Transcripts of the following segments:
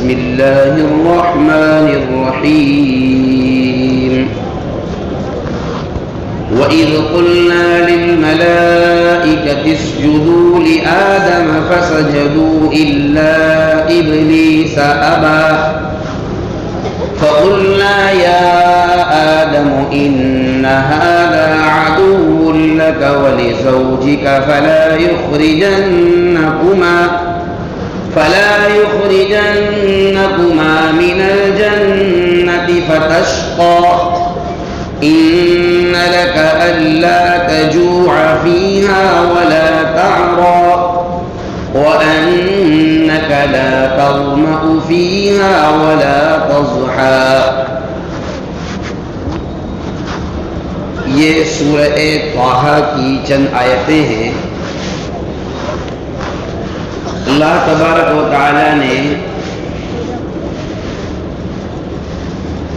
بسم الله الرحمن الرحيم وإذ قلنا للملائكة اسجدوا لآدم فسجدوا إلا إبليس أبى فقلنا يا آدم إن هذا عدو لك ولزوجك فلا يخرجنكما من الجنة فتشقى إن لك ألا تجوع فيها ولا تعرى وأنك لا تظمأ فيها ولا تضحى. یہ سورہ طٰہٰ کی چند آیتیں ہیں. اللہ تبارک و تعالی نے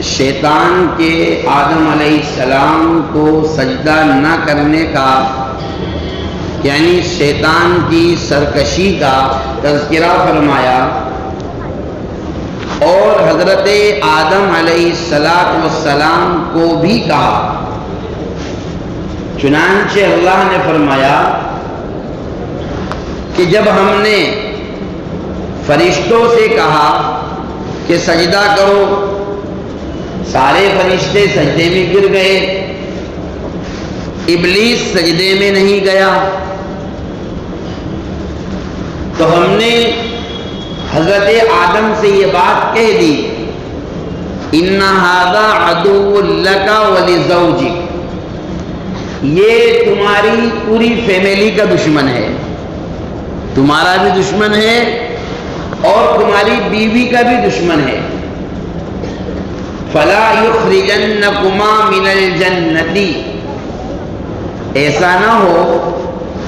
شیطان کے آدم علیہ السلام کو سجدہ نہ کرنے کا یعنی شیطان کی سرکشی کا تذکرہ فرمایا اور حضرت آدم علیہ السلام کو بھی کہا. چنانچہ اللہ نے فرمایا کہ جب ہم نے فرشتوں سے کہا کہ سجدہ کرو، سارے فرشتے سجدے میں گر گئے، ابلیس سجدے میں نہیں گیا، تو ہم نے حضرت آدم سے یہ بات کہہ دی ان ھذا عدو لک ولزوجک، یہ تمہاری پوری فیملی کا دشمن ہے، تمہارا بھی دشمن ہے اور تمہاری بیوی کا بھی دشمن ہے. فلا یخرجنکما من الجنۃ، ایسا نہ ہو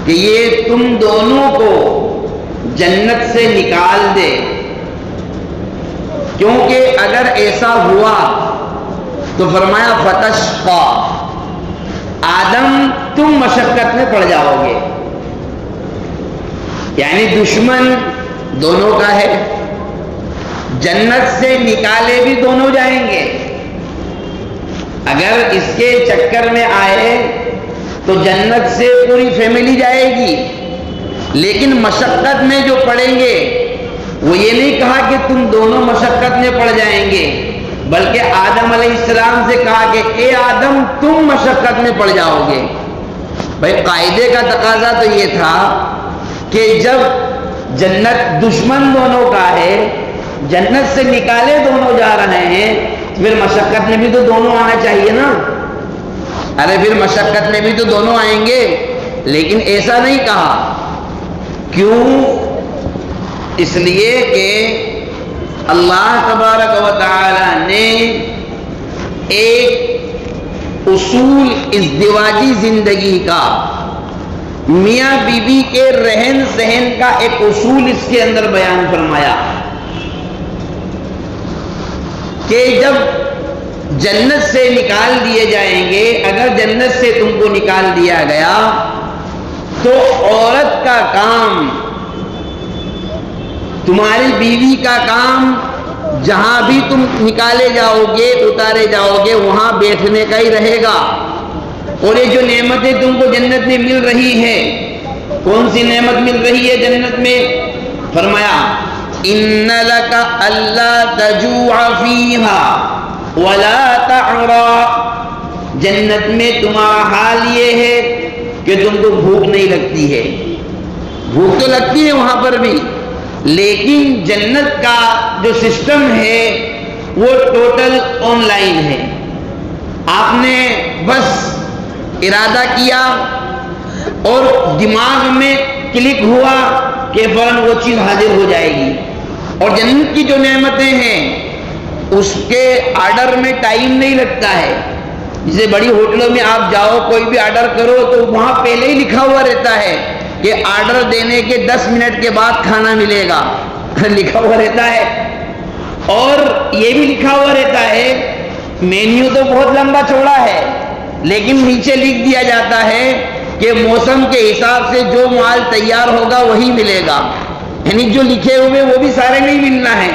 کہ یہ تم دونوں کو جنت سے نکال دے، کیونکہ اگر ایسا ہوا تو فرمایا فتشقى، آدم تم مشقت میں پڑ جاؤ گے. یعنی دشمن دونوں کا ہے، جنت سے نکالے بھی دونوں جائیں گے. اگر اس کے چکر میں آئے تو جنت سے پوری فیملی جائے گی، لیکن مشقت میں جو پڑیں گے وہ یہ نہیں کہا کہ تم دونوں مشقت میں پڑ جائیں گے، بلکہ آدم علیہ السلام سے کہا کہ اے آدم تم مشقت میں پڑ جاؤ گے. بھائی قاعدے کا تقاضا تو یہ تھا کہ جب جنت دشمن دونوں کا ہے، جنت سے نکالے دونوں جا رہے ہیں، پھر مشقت میں بھی تو دونوں آنا چاہیے نا. ارے پھر مشقت میں بھی تو دونوں آئیں گے، لیکن ایسا نہیں کہا. کیوں؟ اس لیے کہ اللہ تبارک و تعالی نے ایک اصول ازدواجی زندگی کا، میاں بیوی کے رہن سہن کا ایک اصول اس کے اندر بیان فرمایا کہ جب جنت سے نکال دیے جائیں گے، اگر جنت سے تم کو نکال دیا گیا تو عورت کا کام، تمہاری بیوی کا کام جہاں بھی تم نکالے جاؤ گے، اتارے جاؤ گے، وہاں بیٹھنے کا ہی رہے گا. اور یہ جو نعمتیں تم کو جنت میں مل رہی ہیں، کون سی نعمت مل رہی ہے جنت میں؟ فرمایا ان لک الا تجوع فیہا ولا تعری، جنت میں تمہارا حال یہ ہے کہ تم کو بھوک نہیں لگتی ہے. بھوک تو لگتی ہے وہاں پر بھی، لیکن جنت کا جو سسٹم ہے وہ ٹوٹل آن لائن ہے. آپ نے بس ارادہ کیا اور دماغ میں کلک ہوا کہ فوراً وہ چیز حاضر ہو جائے گی. اور جنت کی جو نعمتیں ہیں اس کے آرڈر میں ٹائم نہیں لگتا ہے. جیسے بڑی ہوٹلوں میں آپ جاؤ، کوئی بھی آرڈر کرو تو وہاں پہلے ہی لکھا ہوا رہتا ہے کہ آرڈر دینے کے 10 منٹ کے بعد کھانا ملے گا، لکھا ہوا رہتا ہے. اور یہ بھی لکھا ہوا رہتا ہے، مینیو تو بہت لمبا چوڑا ہے لیکن نیچے لکھ دیا جاتا ہے کہ موسم کے حساب سے جو مال تیار ہوگا وہی ملے گا. یعنی جو لکھے ہوئے وہ بھی سارے نہیں ملنا ہے،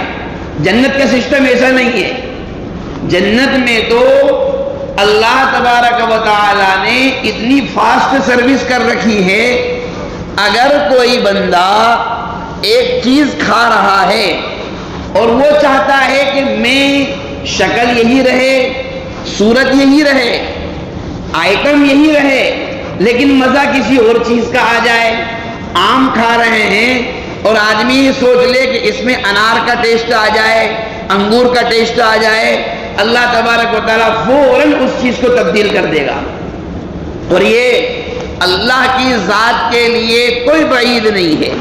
جنت کا سسٹم ایسا نہیں ہے. جنت میں تو اللہ تبارک و تعالی نے اتنی فاسٹ سروس کر رکھی ہے. اگر کوئی بندہ ایک چیز کھا رہا ہے اور وہ چاہتا ہے کہ میں شکل یہی رہے، صورت یہی رہے، آئٹم یہی رہے، لیکن مزہ کسی اور چیز کا آ جائے. آم کھا رہے ہیں اور آدمی یہ سوچ لے کہ اس میں انار کا ٹیسٹ آ جائے، انگور کا ٹیسٹ آ جائے، اللہ تبارک و تعالیٰ فوراً اس چیز کو تبدیل کر دے گا. اور یہ اللہ کی ذات کے لیے کوئی بعید نہیں ہے،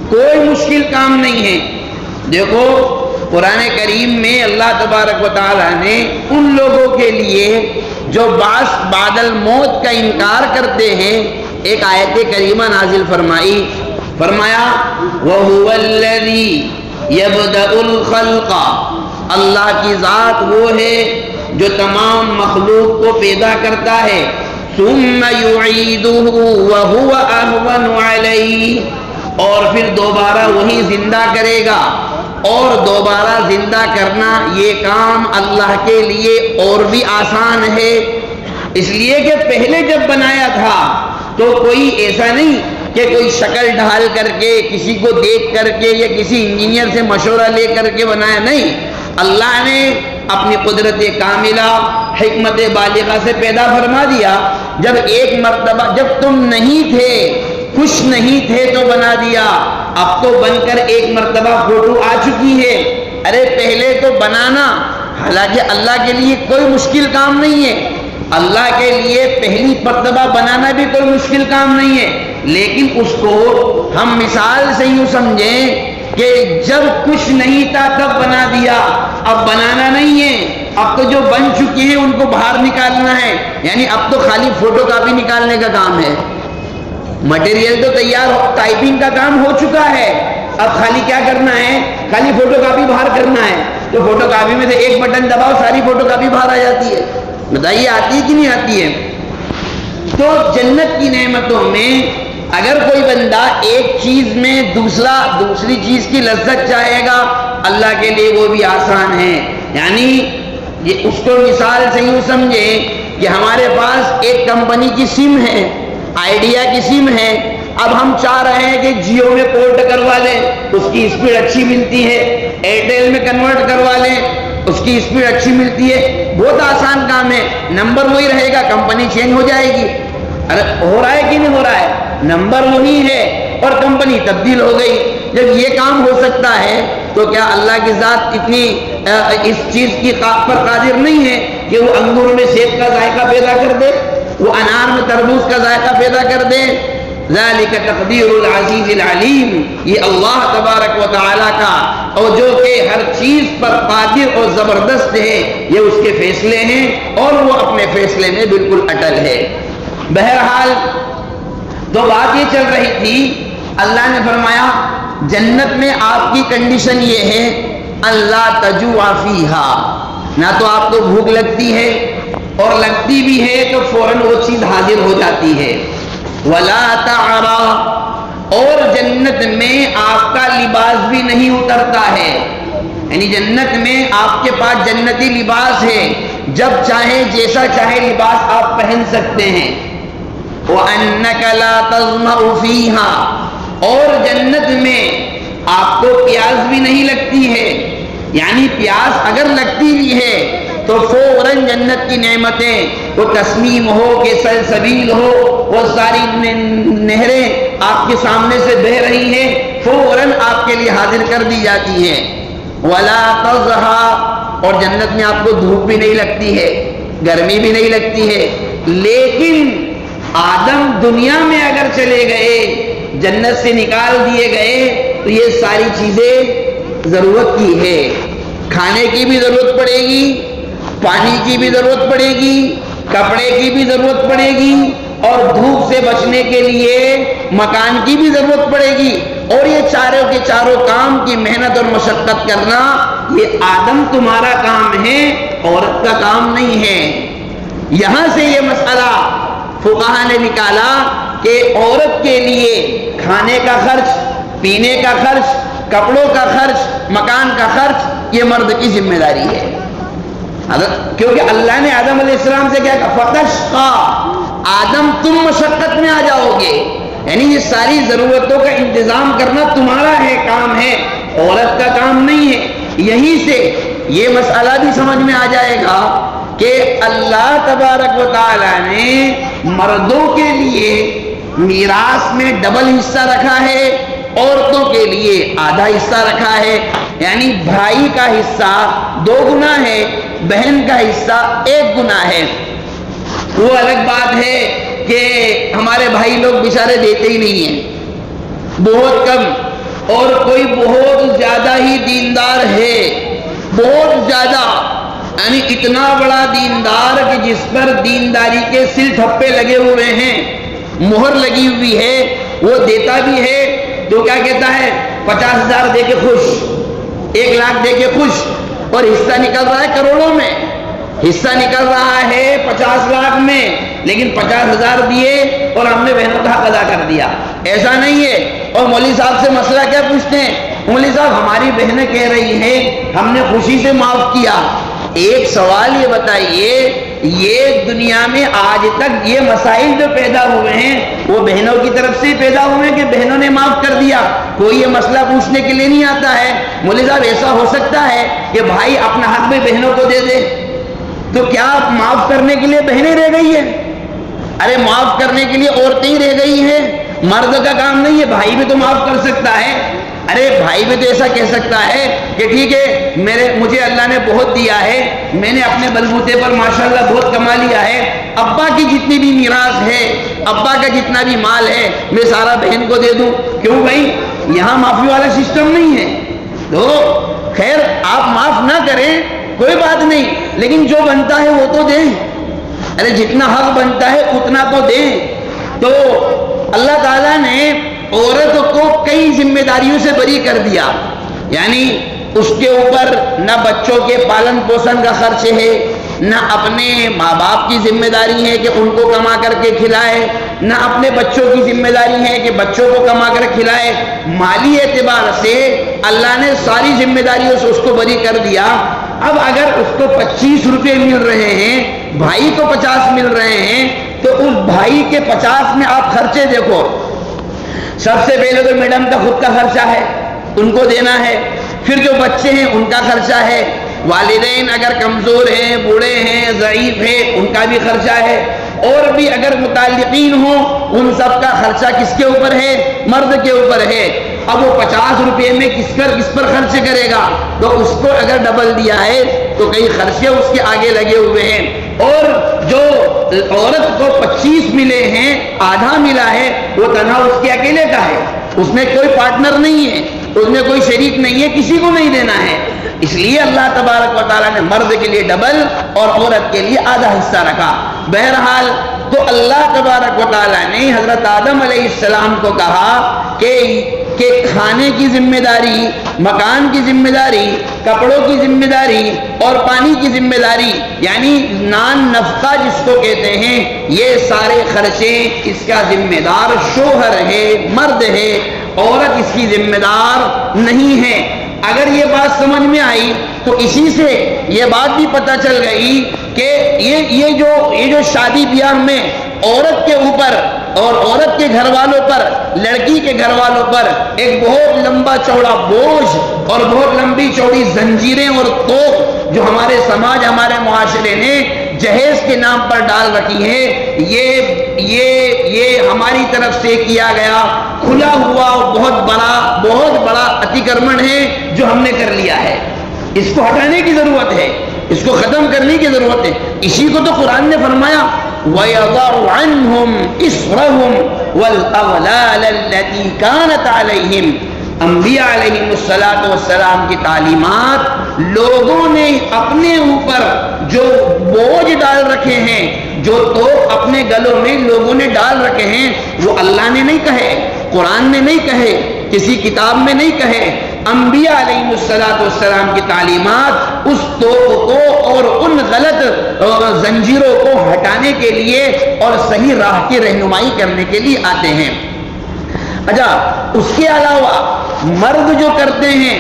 کوئی مشکل کام نہیں ہے. دیکھو قرآن کریم میں اللہ تبارک و تعالیٰ نے ان لوگوں کے لیے جو بعد الموت کا انکار کرتے ہیں ایک آیت کریمہ نازل فرمائی. فرمایا وَهُوَ الَّذِي يَبْدَأُ الْخَلْقَ، اللہ کی ذات وہ ہے جو تمام مخلوق کو پیدا کرتا ہے. ثُمَّ يُعِيدُهُ وَهُوَ أَهْوَنُ عَلَيْهِ، اور پھر دوبارہ وہی زندہ کرے گا. اور دوبارہ زندہ کرنا یہ کام اللہ کے لیے اور بھی آسان ہے، اس لیے کہ پہلے جب بنایا تھا تو کوئی ایسا نہیں کہ کوئی شکل ڈھال کر کے، کسی کو دیکھ کر کے یا کسی انجینئر سے مشورہ لے کر کے بنایا. نہیں، اللہ نے اپنی قدرت کاملہ، حکمت بالغہ سے پیدا فرما دیا. جب ایک مرتبہ جب تم نہیں تھے، کچھ نہیں تھے تو بنا دیا، اب تو بن کر ایک مرتبہ فوٹو آ چکی ہے. ارے پہلے تو بنانا، حالانکہ اللہ کے لیے کوئی مشکل کام نہیں ہے. اللہ کے لیے پہلی مرتبہ بنانا بھی کوئی مشکل کام نہیں ہے، لیکن اس کو ہم مثال سے یوں سمجھیں کہ جب کچھ نہیں تھا تب بنا دیا، اب بنانا نہیں ہے، اب تو جو بن چکے ہیں ان کو باہر نکالنا ہے. یعنی اب تو خالی فوٹو کاپی نکالنے کا کام ہے. مٹیریل تو تیار ہو، ٹائپنگ کا کام ہو چکا ہے، اب خالی کیا کرنا ہے؟ خالی فوٹو کاپی باہر کرنا ہے. تو فوٹو کاپی میں سے ایک بٹن دباؤ، ساری فوٹو کاپی باہر آ جاتی ہے. بتائیے آتی ہے کہ نہیں آتی ہے؟ تو جنت کی نعمتوں میں اگر کوئی بندہ ایک چیز میں دوسری چیز کی لذت چاہے گا، اللہ کے لیے وہ بھی آسان ہے. یعنی یہ اس کو مثال سے یوں سمجھیں کہ ہمارے پاس ایک کمپنی کی سم ہے، آئیڈیا کی سم ہے. اب ہم چاہ رہے ہیں کہ جیو میں پورٹ کروا لیں، اس کی اسپیڈ اچھی ملتی ہے. ایئرٹیل میں کنورٹ کروا لیں، اس کی اسپیڈ اچھی ملتی ہے. بہت آسان کام ہے، نمبر وہی رہے گا، کمپنی چینج ہو جائے گی. ارے ہو رہا ہے کہ نہیں ہو رہا ہے؟ نمبر وہی ہے اور کمپنی تبدیل ہو گئی. جب یہ کام ہو سکتا ہے تو کیا اللہ کی ذات اتنی اس چیز کی پر قادر نہیں ہے کہ وہ انگور میں سیب کا ذائقہ پیدا کر دے، وہ انار میں تربوز کا ذائقہ پیدا کر دے؟ ذالک تقدیر العزیز العلیم، یہ اللہ تبارک و تعالیٰ کا، اور جو کہ ہر چیز پر قادر اور زبردست ہے، یہ اس کے فیصلے ہیں اور وہ اپنے فیصلے میں بالکل اٹل ہے. بہرحال تو بات یہ چل رہی تھی، اللہ نے فرمایا جنت میں آپ کی کنڈیشن یہ ہے اللہ تجوع فیہا، نہ تو آپ کو بھوک لگتی ہے، اور لگتی بھی ہے تو فوراً وہ چیز حاضر ہو جاتی ہے. ولا تعرا، اور جنت میں آپ کا لباس بھی نہیں اترتا ہے. یعنی جنت میں آپ کے پاس جنتی لباس ہے، جب چاہے جیسا چاہے لباس آپ پہن سکتے ہیں. وَأَنَّكَ لَا تَظْمَأُ فِيهَا، اور جنت میں آپ کو پیاس بھی نہیں لگتی ہے. یعنی پیاس اگر لگتی بھی ہے تو فوراً جنت کی نعمتیں، وہ تسنیم ہو کہ سلسبیل ہو، وہ ساری نہریں آپ کے سامنے سے بہہ رہی ہیں، فوراً آپ کے لیے حاضر کر دی جاتی ہیں. وَلَا تَضْحَىٰ، اور جنت میں آپ کو دھوپ بھی نہیں لگتی ہے، گرمی بھی نہیں لگتی ہے. لیکن آدم دنیا میں اگر چلے گئے، جنت سے نکال دیے گئے، تو یہ ساری چیزیں ضرورت کی ہے. کھانے کی بھی ضرورت پڑے گی، پانی کی بھی ضرورت پڑے گی، کپڑے کی بھی ضرورت پڑے گی، اور دھوپ سے بچنے کے لیے مکان کی بھی ضرورت پڑے گی. اور یہ چاروں کے چاروں کام کی محنت اور مشقت کرنا، یہ آدم تمہارا کام ہے، عورت کا کام نہیں ہے. یہاں سے یہ مسئلہ فقہا نے نکالا کہ عورت کے لیے کھانے کا خرچ، پینے کا خرچ، کپڑوں کا خرچ، مکان کا خرچ، یہ مرد کی ذمہ داری ہے، کیونکہ اللہ نے آدم علیہ السلام سے کیا کہا، فتشقا، آدم تم مشقت میں آ جاؤ گے، یعنی یہ ساری ضرورتوں کا انتظام کرنا تمہارا ہے، کام ہے، عورت کا کام نہیں ہے۔ یہیں سے یہ مسئلہ بھی سمجھ میں آ جائے گا کہ اللہ تبارک و تعالیٰ نے مردوں کے لیے میراث میں ڈبل حصہ رکھا ہے، عورتوں کے لیے آدھا حصہ رکھا ہے، یعنی بھائی کا حصہ 2 گنا ہے، بہن کا حصہ 1 گنا ہے۔ وہ الگ بات ہے کہ ہمارے بھائی لوگ بیچارے دیتے ہی نہیں ہیں، بہت کم، اور کوئی بہت زیادہ ہی دیندار ہے، بہت زیادہ، یعنی اتنا بڑا دیندار کہ جس پر دینداری کے سل ٹھپے لگے ہوئے ہیں، مہر لگی ہوئی ہے، وہ دیتا بھی ہے تو کیا کہتا ہے 50,000 دے کے خوش، 1 لاکھ دے کے خوش، اور حصہ نکل رہا ہے کروڑوں میں، حصہ نکل رہا ہے 50 لاکھ میں، لیکن 50,000 دیے اور ہم نے بہنوں کا حق ادا کر دیا، ایسا نہیں ہے۔ اور مولوی صاحب سے مسئلہ کیا پوچھتے ہیں، مولوی صاحب ہماری بہنیں کہہ رہی ہیں ہم نے خوشی سے معاف کیا۔ ایک سوال یہ بتائیے، یہ دنیا میں آج تک یہ مسائل جو پیدا ہوئے ہیں وہ بہنوں کی طرف سے پیدا ہوئے ہیں کہ بہنوں نے معاف کر دیا؟ کوئی یہ مسئلہ پوچھنے کے لیے نہیں آتا ہے۔ مولوی صاحب ایسا ہو سکتا ہے کہ بھائی اپنا حق بھی بہنوں کو دے دے، تو کیا معاف کرنے کے لیے بہنیں رہ گئی ہیں؟ ارے معاف کرنے کے لیے عورتیں ہی رہ گئی ہیں، مرد کا کام نہیں ہے، بھائی بھی تو معاف کر سکتا ہے۔ ارے بھائی بھی تو ایسا کہہ سکتا ہے کہ ٹھیک ہے مجھے اللہ نے بہت دیا ہے، میں نے اپنے بلبوتے پر ماشاءاللہ بہت کما لیا ہے، ابا کی جتنی بھی میراث ہے، ابا کا جتنا بھی مال ہے میں سارا بہن کو دے دوں۔ کیوں بھائی؟ یہاں معافی والا سسٹم نہیں ہے۔ تو خیر آپ معاف نہ کریں کوئی بات نہیں، لیکن جو بنتا ہے وہ تو دیں، ارے جتنا حق بنتا ہے اتنا تو دیں۔ تو اللہ تعالیٰ نے عورت کو کئی ذمہ داریوں سے بری کر دیا، یعنی اس کے اوپر نہ بچوں کے پالن پوشن کا خرچ ہے، نہ اپنے ماں باپ کی ذمہ داری ہے کہ ان کو کما کر کے کھلائے، نہ اپنے بچوں کی ذمہ داری ہے کہ بچوں کو کما کر کھلائے۔ مالی اعتبار سے اللہ نے ساری ذمہ داریوں سے اس کو بری کر دیا۔ اب اگر اس کو 25 روپے مل رہے ہیں، بھائی کو 50 مل رہے ہیں، تو اس بھائی کے 50 میں آپ خرچے دیکھو۔ سب سے پہلے تو میڈم کا خود کا خرچہ ہے، ان کو دینا ہے، پھر جو بچے ہیں ان کا خرچہ ہے، والدین اگر کمزور ہیں، بوڑھے ہیں، ضعیف ہیں، ان کا بھی خرچہ ہے، اور بھی اگر متعلقین ہوں ان سب کا خرچہ کس کے اوپر ہے؟ مرد کے اوپر ہے۔ اب وہ 50 روپے میں کس پر خرچ کرے گا؟ تو اس کو اگر ڈبل دیا ہے تو کئی خرچے اس کے آگے لگے ہوئے ہیں، اور جو عورت کو 25 ملے ہیں، آدھا ملا ہے، وہ تنہا اس کے اکیلے کا ہے، اس میں کوئی پارٹنر نہیں ہے، اس میں کوئی شریک نہیں ہے، کسی کو نہیں دینا ہے۔ اس لیے اللہ تبارک و تعالیٰ نے مرد کے لیے ڈبل اور عورت کے لیے آدھا حصہ رکھا۔ بہرحال تو اللہ تبارک و تعالیٰ نے حضرت آدم علیہ السلام کو کہا کہ کھانے کی ذمہ داری، مکان کی ذمہ داری، کپڑوں کی ذمہ داری اور پانی کی ذمہ داری، یعنی نان نفقہ جس کو کہتے ہیں، یہ سارے خرچے اس کا ذمہ دار شوہر ہے، مرد ہے، عورت اس کی ذمہ دار نہیں ہے۔ اگر یہ بات سمجھ میں آئی تو اسی سے یہ بات بھی پتہ چل گئی کہ یہ جو شادی بیاہ میں عورت کے اوپر اور عورت کے گھر والوں پر، لڑکی کے گھر والوں پر ایک بہت لمبا چوڑا بوجھ اور بہت لمبی چوڑی زنجیریں اور توق جو ہمارے سماج، ہمارے معاشرے نے جہیز کے نام پر ڈال رکھی ہے، یہ ہماری طرف سے کیا گیا کھلا ہوا بہت بڑا اتیکرمن ہے جو ہم نے کر لیا ہے۔ اس کو ہٹانے کی ضرورت ہے، اس کو ختم کرنے کی ضرورت ہے۔ اسی کو تو قرآن نے فرمایا وَيَضَعُ عَنْهُمْ إِصْرَهُمْ وَالْأَغْلَالَ الَّتِي كَانَتْ عَلَيْهِمْ۔ انبیاء علیہم السلام کی تعلیمات، لوگوں نے اپنے اوپر جو بوجھ ڈال رکھے ہیں، جو تو اپنے گلوں میں لوگوں نے ڈال رکھے ہیں، وہ اللہ نے نہیں کہے، قرآن نے نہیں کہے، کسی کتاب میں نہیں کہے، انبیاء علیہم السلام کی تعلیمات اس توق کو اور ان غلط زنجیروں کو ہٹانے کے لیے اور صحیح راہ کی رہنمائی کرنے کے لیے آتے ہیں۔ اچھا، اس کے علاوہ مرد جو کرتے ہیں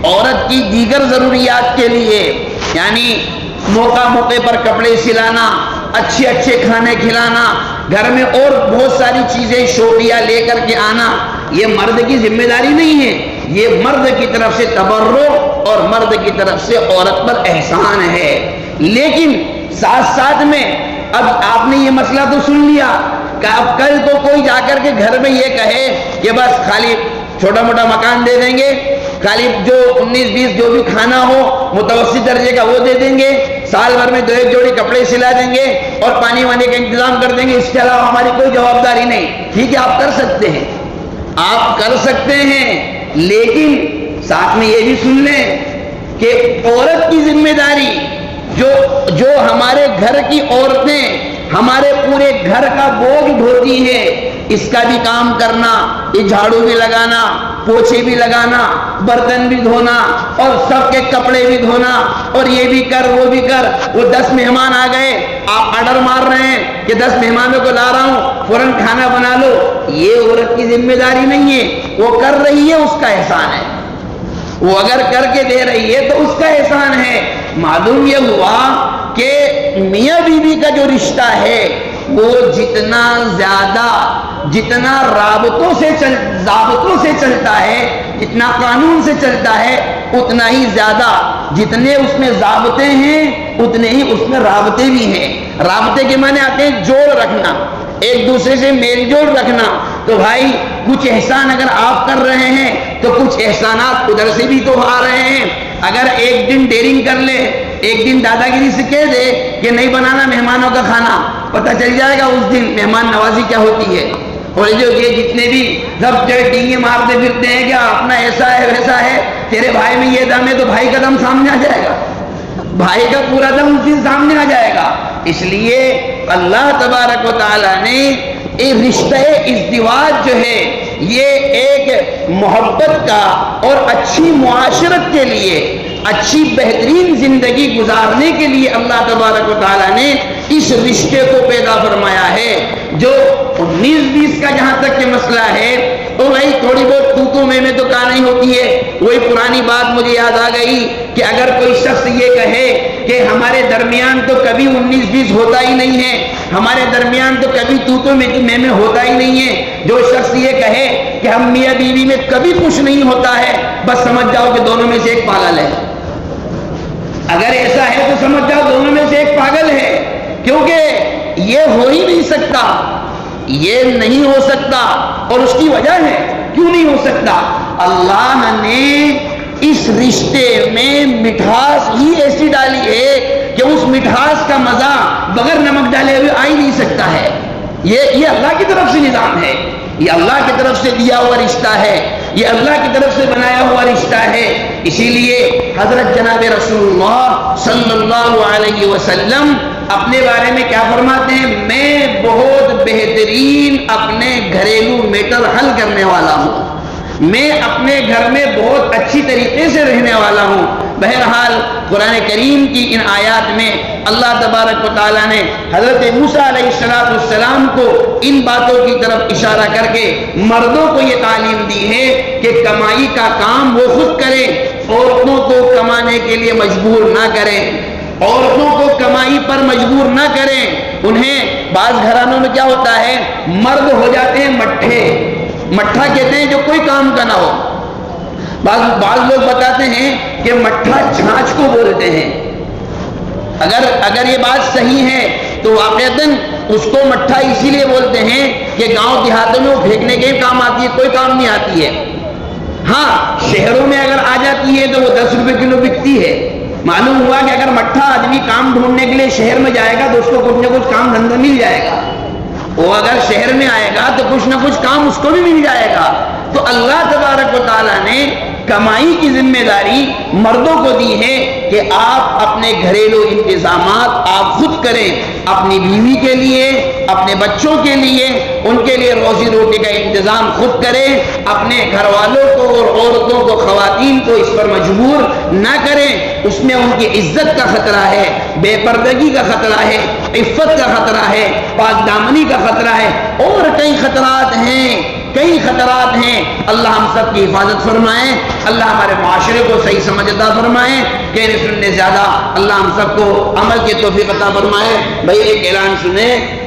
عورت کی دیگر ضروریات کے لیے، یعنی موقع پر کپڑے سلانا، اچھے اچھے کھانے کھلانا، گھر میں اور بہت ساری چیزیں شوقیہ لے کر کے آنا، یہ مرد کی ذمہ داری نہیں ہے، یہ مرد کی طرف سے تبرع اور مرد کی طرف سے عورت پر احسان ہے۔ لیکن ساتھ ساتھ میں اب آپ نے یہ مسئلہ تو سن لیا کہ اب کل کو کوئی جا کر کے گھر میں یہ کہے کہ بس خالی چھوٹا موٹا مکان دے دیں گے، خالی جو 19-20 جو بھی کھانا ہو متوسط درجے کا وہ دے دیں گے، سال بھر میں 2-1 جوڑی کپڑے سلا دیں گے اور پانی وانے کا انتظام کر دیں گے، اس کے علاوہ ہماری کوئی جوابداری نہیں۔ ٹھیک ہے، آپ کر سکتے ہیں، آپ کر سکتے ہیں، لیکن ساتھ میں یہ بھی سن لیں کہ عورت کی ذمہ داری جو ہمارے گھر کی عورتیں ہمارے پورے گھر کا بوجھ ڈھوتی ہے، اس کا بھی کام کرنا، یہ جھاڑو بھی لگانا، پوچھے بھی لگانا، برتن بھی دھونا اور سب کے کپڑے بھی دھونا، اور یہ بھی کر وہ بھی کر۔ وہ 10 مہمان آ گئے، آپ آرڈر مار رہے ہیں کہ 10 مہمانوں کو لا رہا ہوں، فوراً کھانا بنا لو، یہ عورت کی ذمہ داری نہیں ہے، وہ کر رہی ہے، اس کا احسان ہے، وہ اگر کر کے دے رہی ہے تو اس کا احسان ہے۔ معلوم یہ ہوا کہ میاں بیوی کا جو رشتہ ہے وہ جتنا زیادہ، جتنا ضابطوں سے چلتا ہے، جتنا قانون سے چلتا ہے، اتنا ہی زیادہ، جتنے اس میں ضابطے ہیں اتنے ہی اس میں رابطے بھی ہیں۔ رابطے کے معنی آتے ہیں جوڑ رکھنا، ایک دوسرے سے میل جوڑ رکھنا۔ تو بھائی کچھ احسان اگر آپ کر رہے ہیں تو کچھ احسانات ادھر سے بھی تو آ رہے ہیں۔ اگر ایک دن ڈیرنگ کر لے، ایک دن دادا گیری سے کہہ دے کہ نہیں بنانا مہمانوں کا کھانا، پتہ چل جائے گا اس دن مہمان نوازی کیا ہوتی ہے۔ اور جو یہ جتنے بھی سب جو ڈینگے مارتے پھرتے ہیں کہ اپنا ایسا ہے ویسا ہے، تیرے بھائی میں یہ دم ہے تو بھائی کا دم سامنے آ جائے گا، بھائی کا پورا دم اس دن سامنے آ جائے گا۔ اس لیے اللہ تبارک و تعالیٰ نے یہ رشتہ ازدواج جو ہے یہ ایک محبت کا اور اچھی معاشرت کے لیے، اچھی بہترین زندگی گزارنے کے لیے اللہ تبارک و تعالیٰ نے اس رشتے کو پیدا فرمایا ہے۔ جو 19-20 کا جہاں تک کہ مسئلہ ہے تو بھائی تھوڑی بہت تو میں تو کہا نہیں ہوتی ہے۔ وہی پرانی بات مجھے یاد آ گئی کہ اگر کوئی شخص یہ کہے کہ ہمارے درمیان تو کبھی 19-20 ہوتا ہی نہیں ہے، ہمارے درمیان تو کبھی تو میں ہوتا ہی نہیں ہے، جو شخص یہ کہے کہ ہم میاں بیوی میں کبھی کچھ نہیں ہوتا ہے، بس سمجھ جاؤ کہ دونوں میں سے ایک پاگل ہے۔ اگر ایسا ہے تو سمجھ جاؤ دونوں میں سے ایک پاگل ہے، کیونکہ یہ ہو ہی نہیں سکتا، یہ نہیں ہو سکتا۔ اور اس کی وجہ ہے کیوں نہیں ہو سکتا، اللہ نے اس رشتے میں مٹھاس ہی ایسی ڈالی ہے کہ اس مٹھاس کا مزہ بغیر نمک ڈالے ہوئے آ ہی نہیں سکتا ہے۔ یہ اللہ کی طرف سے نظام ہے، یہ اللہ کی طرف سے دیا ہوا رشتہ ہے، یہ اللہ کی طرف سے بنایا ہوا رشتہ ہے۔ اسی لیے حضرت جناب رسول اللہ صلی اللہ علیہ وسلم اپنے بارے میں کیا فرماتے ہیں؟ میں بہت بہترین اپنے گھریلو میٹر حل کرنے والا ہوں، میں اپنے گھر میں بہت اچھی طریقے سے رہنے والا ہوں۔ بہرحال قرآن کریم کی ان آیات میں اللہ تبارک و تعالیٰ نے حضرت موسیٰ علیہ السلام کو ان باتوں کی طرف اشارہ کر کے مردوں کو یہ تعلیم دی ہے کہ کمائی کا کام وہ خود کریں، عورتوں کو کمانے کے لیے مجبور نہ کریں، عورتوں کو کمائی پر مجبور نہ کریں۔ انہیں بعض گھرانوں میں کیا ہوتا ہے، مرد ہو جاتے ہیں مٹھے، مٹھا کہتے ہیں جو کوئی کام کا نہ ہو۔ بعض لوگ بتاتے ہیں کہ مٹھا چھاچھ کو بولتے ہیں۔ اگر یہ بات صحیح ہے تو واقعتاً اس کو مٹھا اسی لیے بولتے ہیں کہ گاؤں دیہاتوں میں وہ پھینکنے کے کام آتی ہے، کوئی کام نہیں آتی ہے۔ ہاں شہروں میں اگر آ جاتی ہے تو وہ 10 روپے کلو بکتی ہے۔ معلوم ہوا کہ اگر مٹھا آدمی کام ڈھونڈنے کے لیے شہر میں جائے گا تو اس کو کچھ نہ کچھ کام دھندہ مل جائے گا، وہ اگر شہر میں آئے گا تو کچھ نہ کچھ کام اس کو بھی مل جائے گا۔ تو اللہ تبارک و تعالیٰ نے کمائی کی ذمہ داری مردوں کو دی ہے کہ آپ اپنے گھریلو انتظامات آپ خود کریں، اپنی بیوی کے لیے، اپنے بچوں کے لیے، ان کے لیے روزی روٹی کا انتظام خود کریں، اپنے گھر والوں کو اور عورتوں کو، خواتین کو اس پر مجبور نہ کریں۔ اس میں ان کی عزت کا خطرہ ہے، بے پردگی کا خطرہ ہے، عفت کا خطرہ ہے، پاک دامنی کا خطرہ ہے، اور کئی خطرات ہیں کئی خطرات ہیں. اللہ ہم سب کی حفاظت فرمائے. اللہ ہمارے معاشرے کو صحیح سمجھ عطا فرمائے. کہنے سننے زیادہ اللہ ہم سب کو عمل کی توفیق عطا فرمائے. بھائی ایک اعلان سنیں.